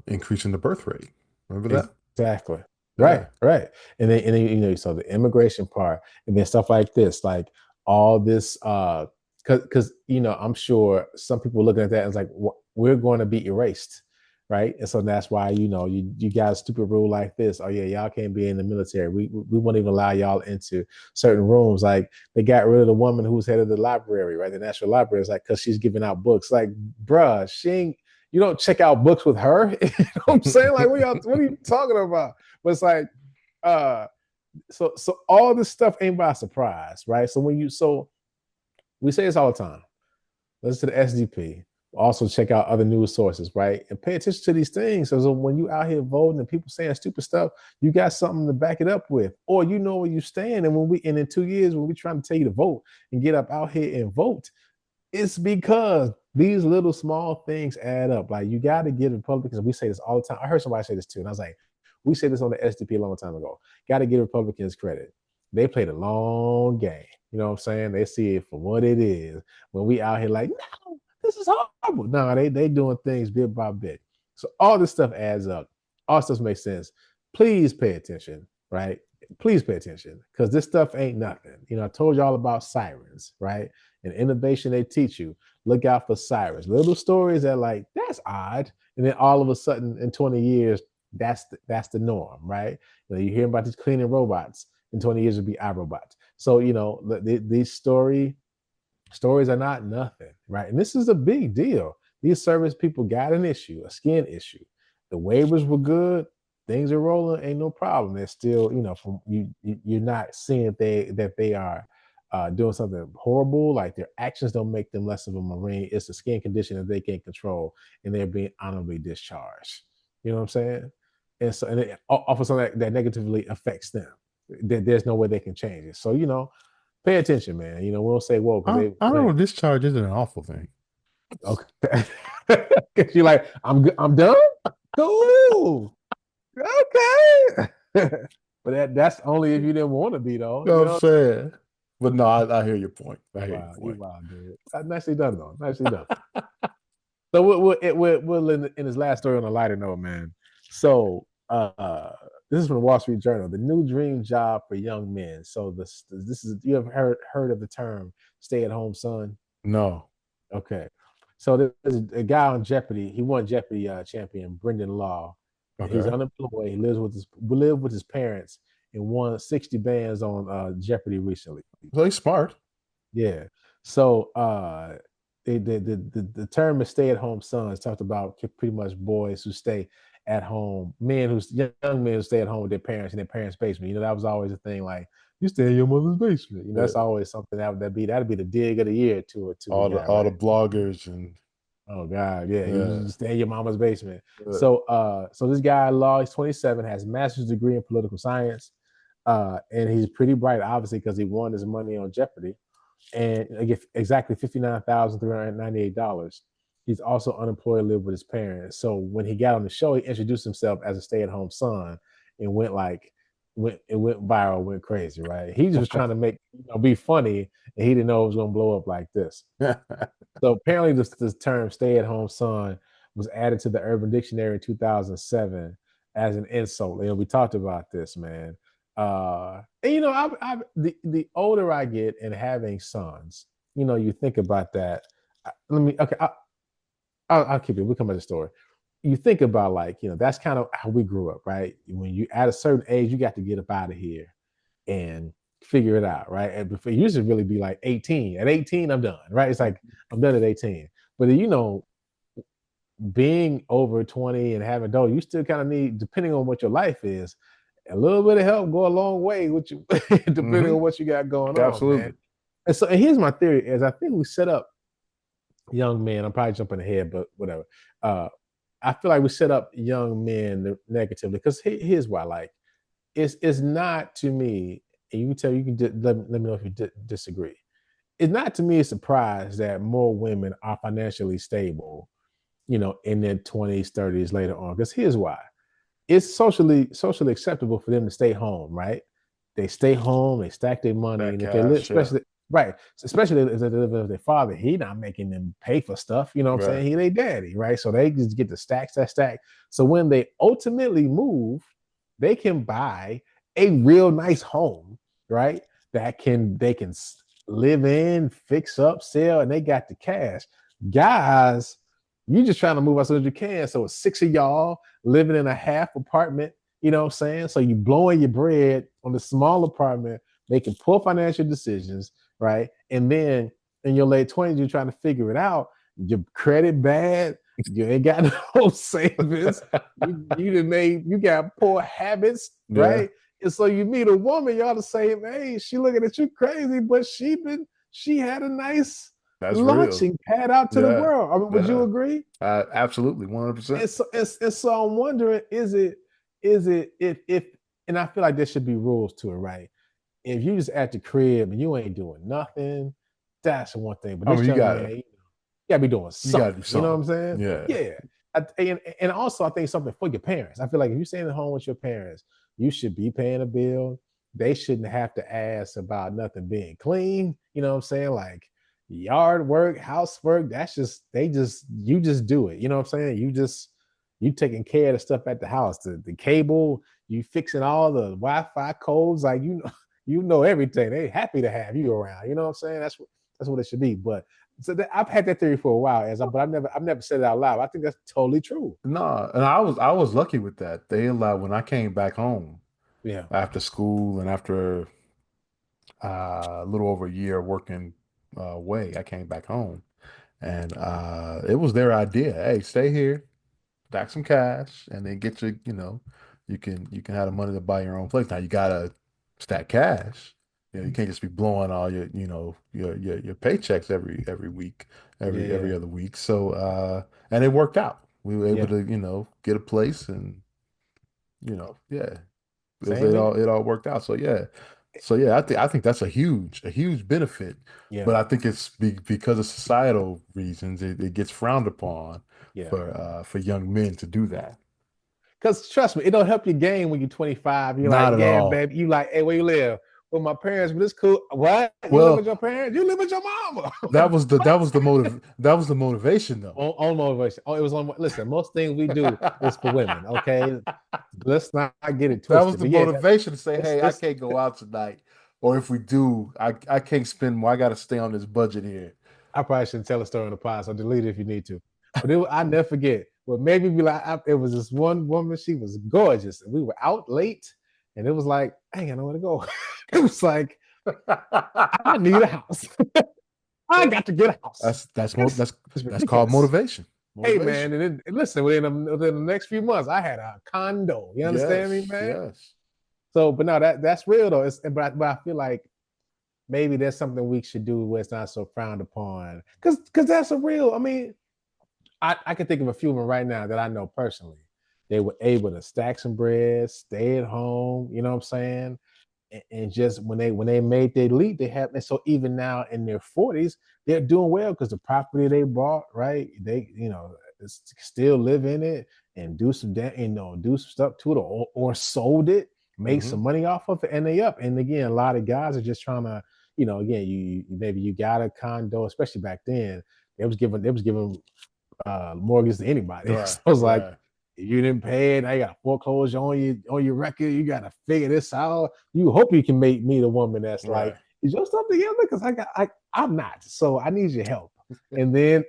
Speaker 4: increasing the birth rate. Remember that?
Speaker 3: Exactly. Right,
Speaker 4: Yeah.
Speaker 3: right. And then so the immigration part, and then stuff like this, like all this, because I'm sure some people looking at that and it's like, we're going to be erased, right? And so that's why you got a stupid rule like this. Oh yeah, y'all can't be in the military. We won't even allow y'all into certain rooms. Like they got rid of the woman who's head of the library, right? The National Library is like because she's giving out books. Like, bruh, she ain't. you don't check out books with her. You know what I'm saying? Like, what are you talking about? But it's like, so all this stuff ain't by surprise, right? So we say this all the time. Listen to the SDP. Also check out other news sources, right? And pay attention to these things. So when you out here voting and people saying stupid stuff, you got something to back it up with, or you know where you stand. And in 2 years, when we trying to tell you to vote and get up out here and vote, it's because these little small things add up. Like, you got to give Republicans. We say this all the time. I heard somebody say this too, and I was like, we said this on the SDP a long time ago. Got to give Republicans credit. They played a long game. You know what I'm saying? They see it for what it is. When we out here like, no, this is horrible. No, they doing things bit by bit. So all this stuff adds up. All stuff makes sense. Please pay attention, right? Please pay attention, because this stuff ain't nothing. You know, I told y'all about sirens, right? And innovation, they teach you, look out for sirens. Little stories that like, that's odd. And then all of a sudden in 20 years, that's the norm, right? You know, you hear about these cleaning robots. In 20 years, it'll be iRobots. So, you know, these stories are not nothing, right? And this is a big deal. These service people got an issue, a skin issue. The waivers were good. Things are rolling. Ain't no problem. They're still, you know, from you're not seeing that they are doing something horrible. Like, their actions don't make them less of a Marine. It's a skin condition that they can't control, and they're being honorably discharged. You know what I'm saying? And so, and it offers something that negatively affects them. There's no way they can change it. So, you know, pay attention, man. You know, we'll say, whoa, because
Speaker 4: I don't know. Discharge isn't an awful thing.
Speaker 3: Okay. You're like, I'm done? Cool. Okay. But that's only if you didn't want to be, though.
Speaker 4: You know what I'm saying? But no, I hear your point. I hear your point.
Speaker 3: Wow, dude. Nicely done, though. Nicely done. So we'll in his last story on a lighter note, man. So this is from the Wall Street Journal. The new dream job for young men. So this is, you have heard of the term stay-at-home son?
Speaker 4: No.
Speaker 3: Okay. So there's a guy on Jeopardy. He won Jeopardy champion, Brendan Law. Okay. He's unemployed. He lived with his parents and won 60 bands on Jeopardy recently.
Speaker 4: Well, he's smart.
Speaker 3: Yeah. So the term is stay-at-home sons talked about pretty much boys who stay at home, young men who stay at home with their parents in their parents' basement. You know, that was always a thing. Like, you stay in your mother's basement. You know, that's always something that'd be the dig of the year to
Speaker 4: all the bloggers and
Speaker 3: oh god, yeah. You stay in your mama's basement. Yeah. So this guy Law, he's 27, has a master's degree in political science, and he's pretty bright, obviously, because he won his money on Jeopardy, and I get exactly $59,398. He's also unemployed, lived with his parents. So when he got on the show, he introduced himself as a stay-at-home son and went viral, went crazy, right? He just was trying to be funny, and he didn't know it was going to blow up like this. So apparently this term stay-at-home son was added to the Urban Dictionary in 2007 as an insult. You know, we talked about this, man. And you know, the older I get and having sons, you know, you think about that. I'll keep it. We'll come back to the story. You think about, like, you know, that's kind of how we grew up, right? When you at a certain age, you got to get up out of here and figure it out, right? And before, you should really be like 18. At 18, I'm done, right? It's like, I'm done at 18. But, you know, being over 20 and having adult, you still kind of need, depending on what your life is, a little bit of help go a long way with you, depending on what you got going on. Absolutely. Man. And here's my theory: is I think we set up young men. I'm probably jumping ahead, but whatever. I feel like we set up young men negatively, because here's why. Like, it's not, to me, and you can let me know if you disagree. It's not, to me, a surprise that more women are financially stable, you know, in their 20s, 30s later on. Because here's why. It's socially acceptable for them to stay home, right? They stay home, they stack their money, and if they live, especially if they live with their father, he not making them pay for stuff, you know what I'm saying? He their daddy, right? So they just get the stack. So when they ultimately move, they can buy a real nice home, right? They can live in, fix up, sell, and they got the cash. Guys, you just trying to move as soon as you can. So it's 6 of y'all living in a half apartment, you know what I'm saying? So you blowing your bread on the small apartment, making poor financial decisions, right? And then in your late 20s, you're trying to figure it out. Your credit bad, You ain't got no savings. You got poor habits,
Speaker 4: Yeah,
Speaker 3: right? And so you meet a woman, y'all the same age. She looking at you crazy, but she had a nice
Speaker 4: that's real.
Speaker 3: launching pad out to the
Speaker 4: Yeah,
Speaker 3: world. I mean, would you
Speaker 4: yeah.
Speaker 3: agree?
Speaker 4: Absolutely, 100%.
Speaker 3: And so I'm wondering, is it if and I feel like there should be rules to it, right? If you just at the crib and you ain't doing nothing, that's one thing. But
Speaker 4: I mean,
Speaker 3: this young man, you gotta be doing
Speaker 4: you gotta do
Speaker 3: something. You know what I'm
Speaker 4: something.
Speaker 3: saying?
Speaker 4: Yeah.
Speaker 3: Yeah. And also I think something for your parents. I feel like if you're staying at home with your parents, you should be paying a bill. They shouldn't have to ask about nothing being clean. You know what I'm saying? Like yard work, housework, that's just you just do it. You know what I'm saying? You taking care of the stuff at the house, the cable, you fixing all the Wi-Fi codes, like you know everything. They happy to have you around. You know what I'm saying? That's what it should be. But I've had that theory for a while, but I've never said it out loud. I think that's totally true.
Speaker 4: No, and I was lucky with that. They allowed when I came back home
Speaker 3: Yeah.
Speaker 4: after school and after a little over a year working away, I came back home and it was their idea. Hey, stay here, stack some cash, and then get you can have the money to buy your own place. Now you gotta stack cash. You can't just be blowing all your paychecks every week, every
Speaker 3: Yeah.
Speaker 4: other week. So and it worked out. We were able
Speaker 3: Yeah.
Speaker 4: to get a place and yeah,
Speaker 3: Same
Speaker 4: it
Speaker 3: here.
Speaker 4: all worked out. So yeah, I think that's a huge benefit.
Speaker 3: Yeah.
Speaker 4: But I think it's because of societal reasons it gets frowned upon
Speaker 3: Yeah.
Speaker 4: for young men to do that.
Speaker 3: Because trust me, it don't help your game when you're 25. You're like,
Speaker 4: Not at
Speaker 3: yeah,
Speaker 4: all.
Speaker 3: baby. You like, hey, where you live? With my parents, but it's cool. What? You live with
Speaker 4: Well,
Speaker 3: your parents? You live with your mama.
Speaker 4: that was the motivation though.
Speaker 3: on motivation. Oh, it was on. Listen, most things we do is for women. Okay, let's not get it
Speaker 4: That was
Speaker 3: twisted.
Speaker 4: the
Speaker 3: But yeah,
Speaker 4: motivation to say, hey, I
Speaker 3: it's
Speaker 4: can't go out tonight. Or if we do, I can't spend more. I got to stay on this budget here.
Speaker 3: I probably shouldn't tell a story in the pod, so delete it if you need to. But I never forget. What made me be like, it was this one woman. She was gorgeous, and we were out late, and it was like, I ain't got nowhere to go. It was like, I need a house. I got to get a house.
Speaker 4: That's called
Speaker 3: Ridiculous.
Speaker 4: motivation.
Speaker 3: Hey man,
Speaker 4: Motivation.
Speaker 3: and listen, within the next few months, I had a condo. You understand me,
Speaker 4: Yes,
Speaker 3: man?
Speaker 4: yes.
Speaker 3: So, but no, that's real though. But I feel like maybe there's something we should do where it's not so frowned upon. Because that's a real. I mean, I can think of a few of them right now that I know personally. They were able to stack some bread, stay at home. You know what I'm saying? And just when they made their leap, they have. And so even now in their 40s, they're doing well because the property they bought, right? They still live in it and do some stuff to it, or sold it, make some
Speaker 4: Hmm.
Speaker 3: money off of it, and they up. And again, a lot of guys are just trying to, again, maybe you got a condo, especially back then. They was giving mortgage to anybody.
Speaker 4: Right,
Speaker 3: So it's like,
Speaker 4: right,
Speaker 3: if you didn't pay it, now you got foreclosure on your record. You got to figure this out. You hope you can make me the woman that's like,
Speaker 4: right.
Speaker 3: is your stuff together? Because I'm not. So I need your help. And then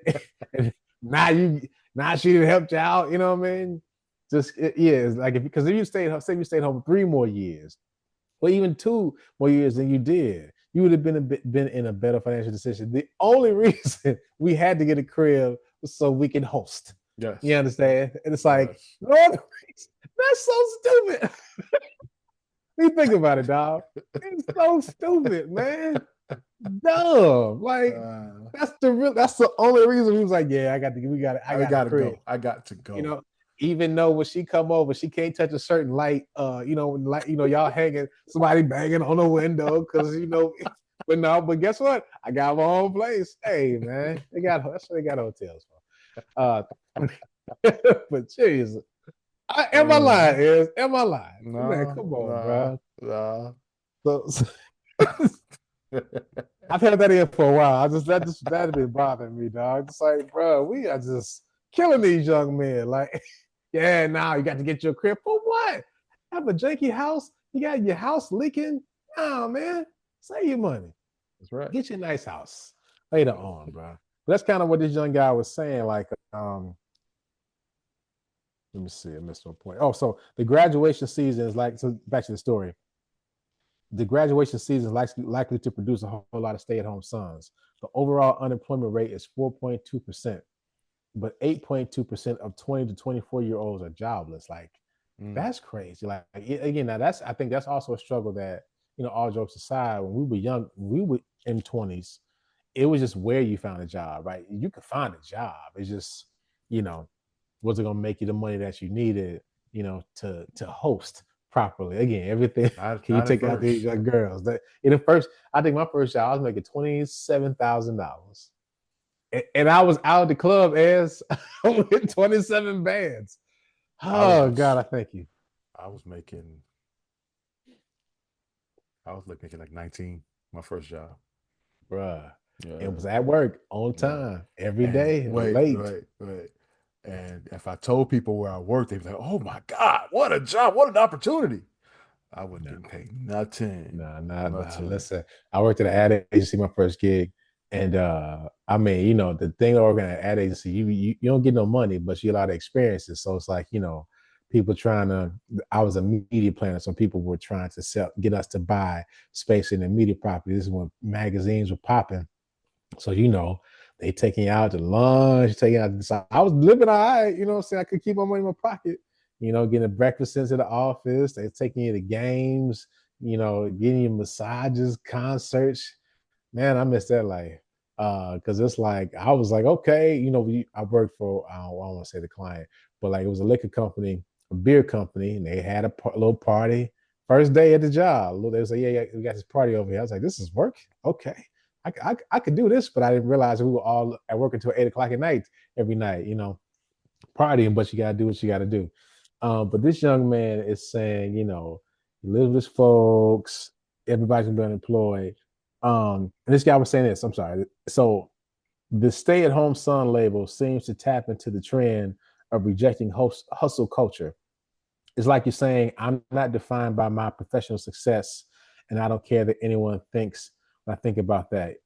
Speaker 3: and now she didn't help you out. You know what I mean? Yeah, it's like because if you stayed home 3 more years, or even 2 more years than you did, you would have been in a better financial decision. The only reason we had to get a crib was so we can host. You
Speaker 4: Yes,
Speaker 3: understand? And it's like,
Speaker 4: yes.
Speaker 3: no other reason. That's so stupid. You think about it, dog. It's so stupid, man. Dumb. Like
Speaker 4: Uh,
Speaker 3: that's the only reason he was like, yeah, I
Speaker 4: I
Speaker 3: got a
Speaker 4: gotta
Speaker 3: crib.
Speaker 4: go. I got to
Speaker 3: You
Speaker 4: go.
Speaker 3: know, even though when she come over, she can't touch a certain light. Y'all hanging, somebody banging on the window because. But guess what? I got my own place. Hey, man, that's what they got hotels for. But seriously, am I
Speaker 4: Uh,
Speaker 3: lying? Am I lying? Man,
Speaker 4: no,
Speaker 3: come on,
Speaker 4: no,
Speaker 3: bro.
Speaker 4: no.
Speaker 3: So I've had that here for a while. That'd been bothering me, dog. It's like, bro, we are just killing these young men. Like, yeah, now you got to get your crib for what? Have a janky house? You got your house leaking? No, man. Save your money.
Speaker 4: That's right.
Speaker 3: Get your nice house later on, bro. But that's kind of what this young guy was saying. Like, let me see. I missed one point. Oh, so the graduation season is like. So back to the story. The graduation season is likely to produce a whole lot of stay-at-home sons. The overall unemployment rate is 4.2%. but 8.2% of 20 to 24-year-olds are jobless. Like, that's crazy. Like again, now I think that's also a struggle that, all jokes aside, when we were young, we were in 20s, it was just where you found a job, right? You could find a job. It's just, was it gonna make you the money that you needed, to host properly? Again, everything.
Speaker 4: Not,
Speaker 3: Can you
Speaker 4: not at
Speaker 3: take out the
Speaker 4: first.
Speaker 3: girls? That in the first, I think my first job, I was making $27,000, and I was out of the club as with 27 bands. Oh God, I thank you.
Speaker 4: I was making like 19, my first job.
Speaker 3: Bruh.
Speaker 4: Yeah.
Speaker 3: It was at work on
Speaker 4: Yeah.
Speaker 3: time every
Speaker 4: And
Speaker 3: day, late.
Speaker 4: wait. And if I told people where I worked, they'd be like, "Oh my God, what a job, what an opportunity." I wasn't
Speaker 3: No,
Speaker 4: getting paid nothing.
Speaker 3: nah.
Speaker 4: Nothing.
Speaker 3: Listen, I worked at an ad agency, my first gig. And I mean, the thing about working at an ad agency, you don't get no money, but you get a lot of experiences. So it's like, people trying to, I was a media planner. Some people were trying to get us to buy space in the media property. This is when magazines were popping. So, they taking you out to lunch, taking you out to the, I was living all right, what I'm saying? I could keep my money in my pocket, getting a breakfast into the office. They taking you to games, getting you massages, concerts. Man, I miss that life. Because it's like, I was like, okay, I worked for, I don't want to say the client, but like it was a liquor company, a beer company, and they had a little party. First day at the job, they was like, yeah, we got this party over here. I was like, this is work? Okay. I could do this, but I didn't realize we were all at work until 8 o'clock at night every night, partying, but you got to do what you got to do. But this young man is saying, he lives with his folks, everybody's been unemployed. And this guy was saying this, I'm sorry. So the stay-at-home son label seems to tap into the trend of rejecting hustle culture. It's like you're saying, I'm not defined by my professional success, and I don't care that anyone thinks when I think about that.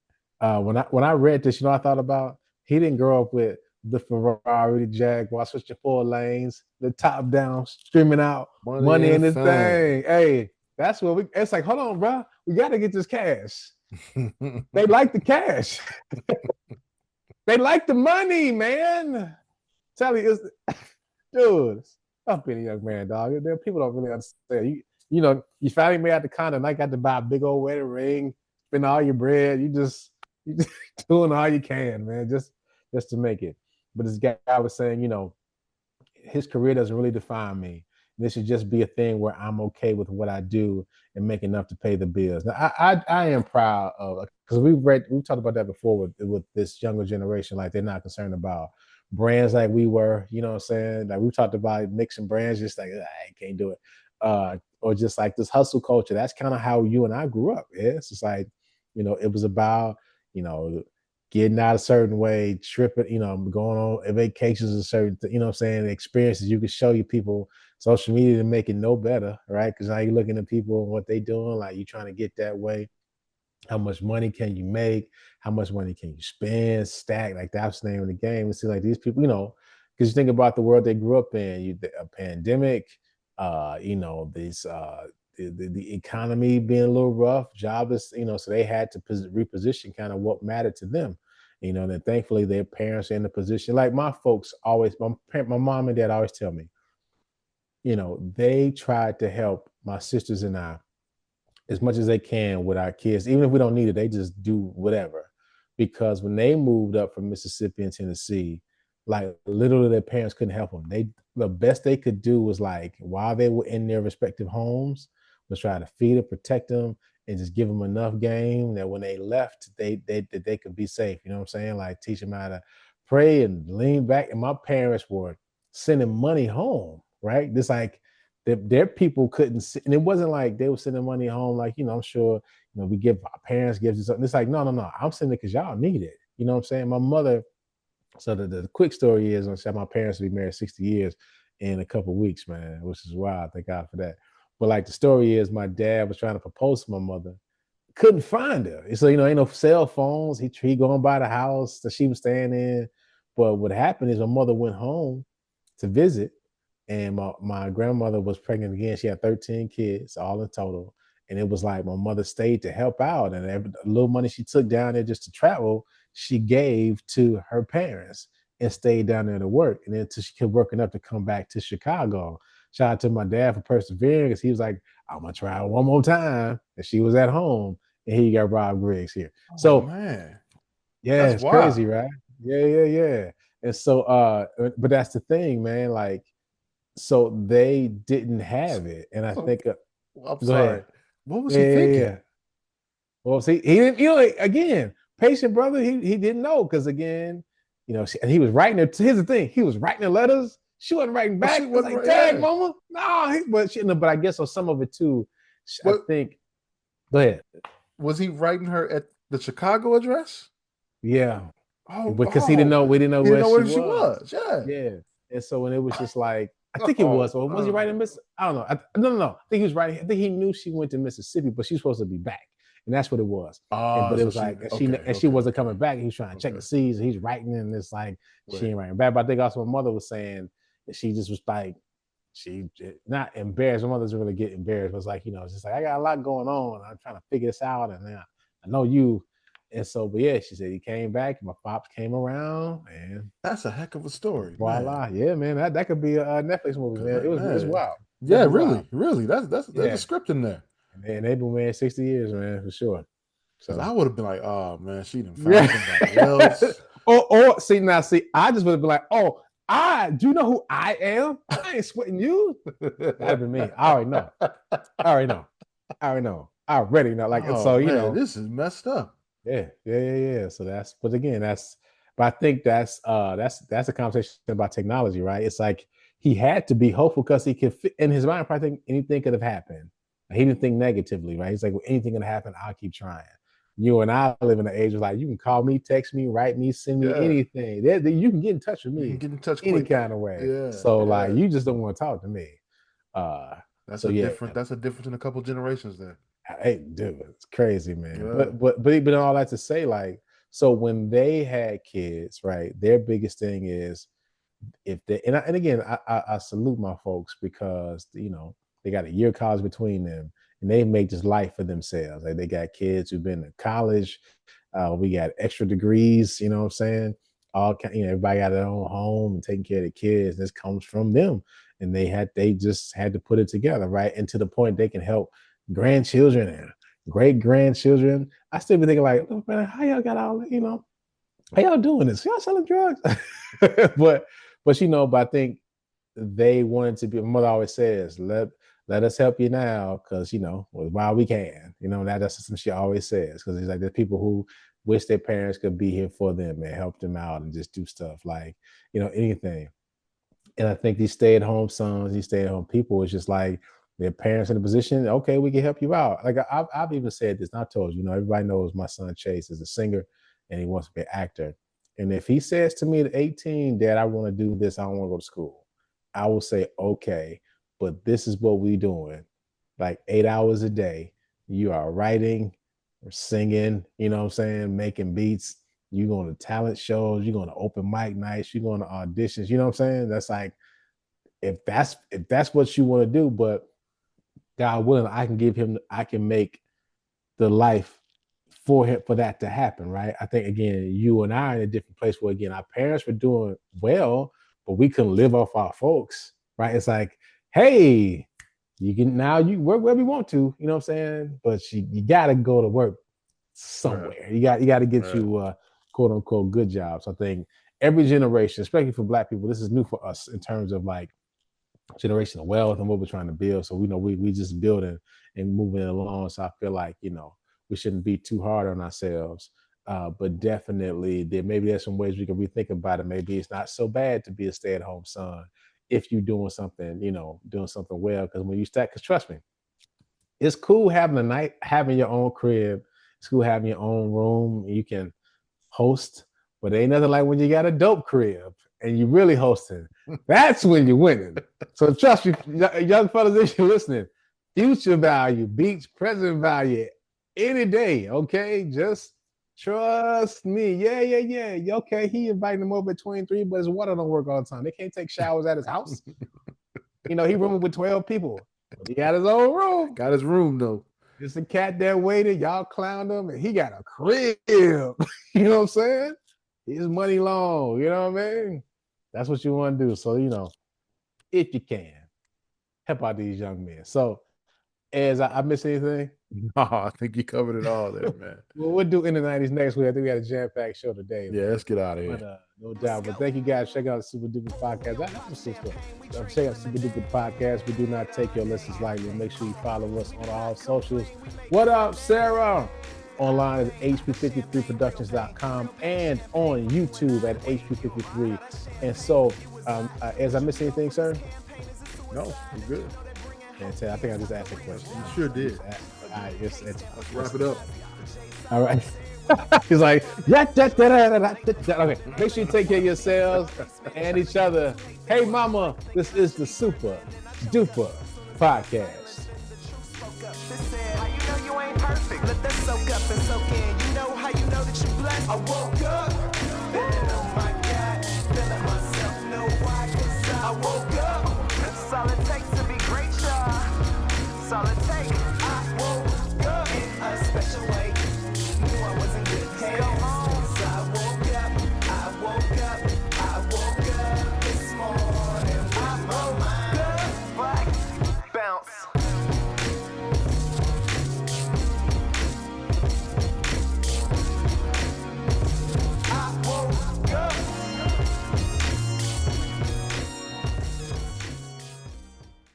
Speaker 3: When I read this, I thought about, he didn't grow up with the Ferrari, the Jaguar, switching 4 lanes, the top down, screaming out
Speaker 4: Money
Speaker 3: money in
Speaker 4: and
Speaker 3: this
Speaker 4: fame.
Speaker 3: thing. Hey, that's what it's like. Hold on, bro, we got to get this cash. They like the cash. They like the money, man. Tell you, dude. Stop being a young man, dog. There people don't really understand. You finally made out the condo, and I got to buy a big old wedding ring, spend all your bread. You just doing all you can, man, just to make it. But this guy was saying, his career doesn't really define me. This should just be a thing where I'm okay with what I do and make enough to pay the bills. Now, I am proud of, because we've talked about that before with this younger generation. Like, they're not concerned about brands like we were. You know what I'm saying? Like, we talked about mixing brands, just like, I can't do it. Or just like this hustle culture. That's kind of how you and I grew up. Yeah? It's just like, it was about, you know, getting out a certain way, tripping, going on vacations, a certain, what I'm saying, experiences you could show you people. Social media to make it no better, right? Because now you're looking at people and what they doing, like, you trying to get that way. How much money can you make? How much money can you spend? Stack, like, that's the name of the game. It seems like these people, because you think about the world they grew up in, a pandemic, these the economy being a little rough, jobless, so they had to reposition kind of what mattered to them, and then thankfully their parents are in the position. Like, my folks always, my mom and dad always tell me, they tried to help my sisters and I as much as they can with our kids, even if we don't need it, they just do whatever. Because when they moved up from Mississippi and Tennessee, like, literally their parents couldn't help them. The best they could do was, like, while they were in their respective homes, was try to feed them, protect them, and just give them enough game that when they left, they could be safe. You know what I'm saying? Like, teach them how to pray and lean back. And my parents were sending money home, right? Just like their people couldn't see, and it wasn't like they were sending money home, like, I'm sure, we give our parents gifts or something. It's like, no, I'm sending it because y'all need it. You know what I'm saying? My mother, so the quick story is, my parents will be married 60 years in a couple of weeks, man, which is wild. Thank God for that. But, like, the story is, my dad was trying to propose to my mother, couldn't find her. So, ain't no cell phones. He going by the house that she was staying in. But what happened is, my mother went home to visit, and my grandmother was pregnant again. She had 13 kids, all in total. And it was like, my mother stayed to help out. And every little money she took down there just to travel, she gave to her parents. and stayed down there to work. And then until she kept working up to come back to Chicago. Shout out to my dad for persevering because he was like, I'm gonna try it one more time. And she was at home and he got Rob Griggs here. So
Speaker 4: man,
Speaker 3: yeah,
Speaker 4: that's
Speaker 3: it's crazy,
Speaker 4: wild.
Speaker 3: right? Yeah. And so but that's the thing, man. Like, so they didn't have it. And I
Speaker 4: So,
Speaker 3: think
Speaker 4: I'm
Speaker 3: go
Speaker 4: sorry.
Speaker 3: ahead.
Speaker 4: What was he
Speaker 3: Yeah.
Speaker 4: thinking?
Speaker 3: Well, see, he didn't, again, patient brother, he didn't know because again, and he was writing it. Here's the thing, he was writing the letters. She wasn't writing
Speaker 4: Oh,
Speaker 3: back.
Speaker 4: she
Speaker 3: I was
Speaker 4: wasn't
Speaker 3: like,
Speaker 4: right.
Speaker 3: dang,
Speaker 4: Yeah.
Speaker 3: mama. No, but I guess on some of it too, I
Speaker 4: What
Speaker 3: think, go ahead.
Speaker 4: was he writing her at the Chicago address?
Speaker 3: Yeah. Because
Speaker 4: Oh,
Speaker 3: we didn't know
Speaker 4: he didn't
Speaker 3: where
Speaker 4: know
Speaker 3: she
Speaker 4: where she
Speaker 3: was.
Speaker 4: was. Yeah.
Speaker 3: Yeah. And so when it was just like, I think it was,
Speaker 4: Oh,
Speaker 3: or was he writing Miss? I don't know. No. I think he was writing, I think he knew she went to Mississippi, but she's supposed to be back. And that's what it was.
Speaker 4: oh,
Speaker 3: But it
Speaker 4: so
Speaker 3: was
Speaker 4: she
Speaker 3: like,
Speaker 4: okay,
Speaker 3: she wasn't
Speaker 4: okay.
Speaker 3: coming back. He was trying to check the seas, and he's writing, and it's like she
Speaker 4: Right.
Speaker 3: ain't writing back. But I think also my mother was saying that she just was like, she not embarrassed. My mother doesn't really get embarrassed. But it's like, it's just like, I got a lot going on. I'm trying to figure this out, and I know you. And so, but yeah, she said he came back. My pops came around, and
Speaker 4: That's a heck of a story,
Speaker 3: voila,
Speaker 4: man.
Speaker 3: yeah, man, that could be a Netflix movie, man. It's
Speaker 4: Man.
Speaker 3: wild,
Speaker 4: Yeah,
Speaker 3: definitely wild.
Speaker 4: really. There's a
Speaker 3: Yeah,
Speaker 4: script in there.
Speaker 3: and they've been married 60 years, man, for sure.
Speaker 4: Because
Speaker 3: So
Speaker 4: I would have been like, oh man, she done found
Speaker 3: yeah,
Speaker 4: somebody else.
Speaker 3: or see, I just would have been like, oh, do you know who I am? I ain't sweating you. That'd be me. I already know. I already know. Like,
Speaker 4: Oh
Speaker 3: so
Speaker 4: man, this is messed up.
Speaker 3: Yeah. So but again, but I think that's a conversation about technology, right? It's like he had to be hopeful because he could fit in his mind. Probably think anything could have happened. He didn't think negatively, right? He's like, well, anything can happen. I'll keep trying. You and I live in an age of like, you can call me, text me, write me, send me anything. You can get in touch with
Speaker 4: You can
Speaker 3: me
Speaker 4: get in touch
Speaker 3: any
Speaker 4: quick.
Speaker 3: kind of way.
Speaker 4: Yeah.
Speaker 3: So like, you just don't want to talk to me.
Speaker 4: That's
Speaker 3: So
Speaker 4: a
Speaker 3: yeah,
Speaker 4: difference in a couple generations there.
Speaker 3: hey, dude, it's crazy, man.
Speaker 4: Yeah.
Speaker 3: But all that to say, like, so when they had kids, right? Their biggest thing is if they and again, I salute my folks because they got a year of college between them, and they make this life for themselves. Like they got kids who've been to college. We got extra degrees. You know what I'm saying? Everybody got their own home and taking care of the kids. This comes from them, and they just had to put it together, right? And to the point they can help grandchildren and great grandchildren. I still be thinking like, oh, man, how y'all got all, how y'all doing this? Y'all selling drugs? but I think they wanted to be. My mother always says, let us help you now, because while we can. That's something she always says, because it's like there's people who wish their parents could be here for them and help them out and just do stuff like anything. And I think these stay-at-home sons, these stay-at-home people, it's just like their parents in a position, okay, we can help you out. Like I've even said this, and I told you, everybody knows my son Chase is a singer and he wants to be an actor. And if he says to me at 18, Dad, I want to do this, I don't want to go to school, I will say, okay, but this is what we doing. Like 8 hours a day, you are writing or singing, you know what I'm saying, making beats. You're going to talent shows, you're going to open mic nights, you're going to auditions, you know what I'm saying? That's like, if that's what you want to do, but God willing, I can make the life for him, for that to happen, right? I think again, you and I are in a different place where again, our parents were doing well, but we couldn't live off our folks, right? It's like, hey, you can now you work wherever you want to, you know what I'm saying? But you gotta go to work somewhere. Right. You got to get you quote unquote good jobs. I think every generation, especially for Black people, this is new for us in terms of like generational wealth and what we're trying to build. So we just building and moving along. So I feel like we shouldn't be too hard on ourselves. But definitely there's some ways we can rethink about it. Maybe it's not so bad to be a stay-at-home son if you're doing something well. Because when you start, because trust me, it's cool having your own crib. It's cool having your own room. You can host, but ain't nothing like when you got a dope crib and you really hosting. That's when you're winning. So trust me, young fellas, if you're listening, future value beats present value any day. Okay, just trust me. Yeah. Okay, he inviting them over at 23, but his water don't work all the time. They can't take showers at his house. He rooming with 12 people. He got his own room.
Speaker 4: Got his room though.
Speaker 3: Just a cat that waited. Y'all clowned him, and he got a crib. You know what I'm saying? It's money long. You know what I mean? That's what you want to do. So, if you can, help out these young men. So, as I miss anything?
Speaker 4: No, I think you covered it all there, man.
Speaker 3: Well, we'll do in the 90s next week. I think we had a jam-packed show today.
Speaker 4: Yeah, let's get out of here.
Speaker 3: But no doubt. But thank you guys. Check out the Super Duper podcast. Check out Super Duper podcast. We do not take your listens lightly. Make sure you follow us on all socials. What up, Sarah? Online at hp53productions.com and on YouTube at hp53. And so, as I missed anything, sir?
Speaker 4: No, you're good.
Speaker 3: And I think I just asked a question.
Speaker 4: You sure did.
Speaker 3: All right, let's
Speaker 4: wrap it up.
Speaker 3: All right. He's like, okay. Make sure you take care of yourselves and each other. Hey, mama, this is the Supa Dupa podcast.
Speaker 2: How you know you ain't perfect? Let that soak up and soak in. You know how you know that you're blessed. I woke up.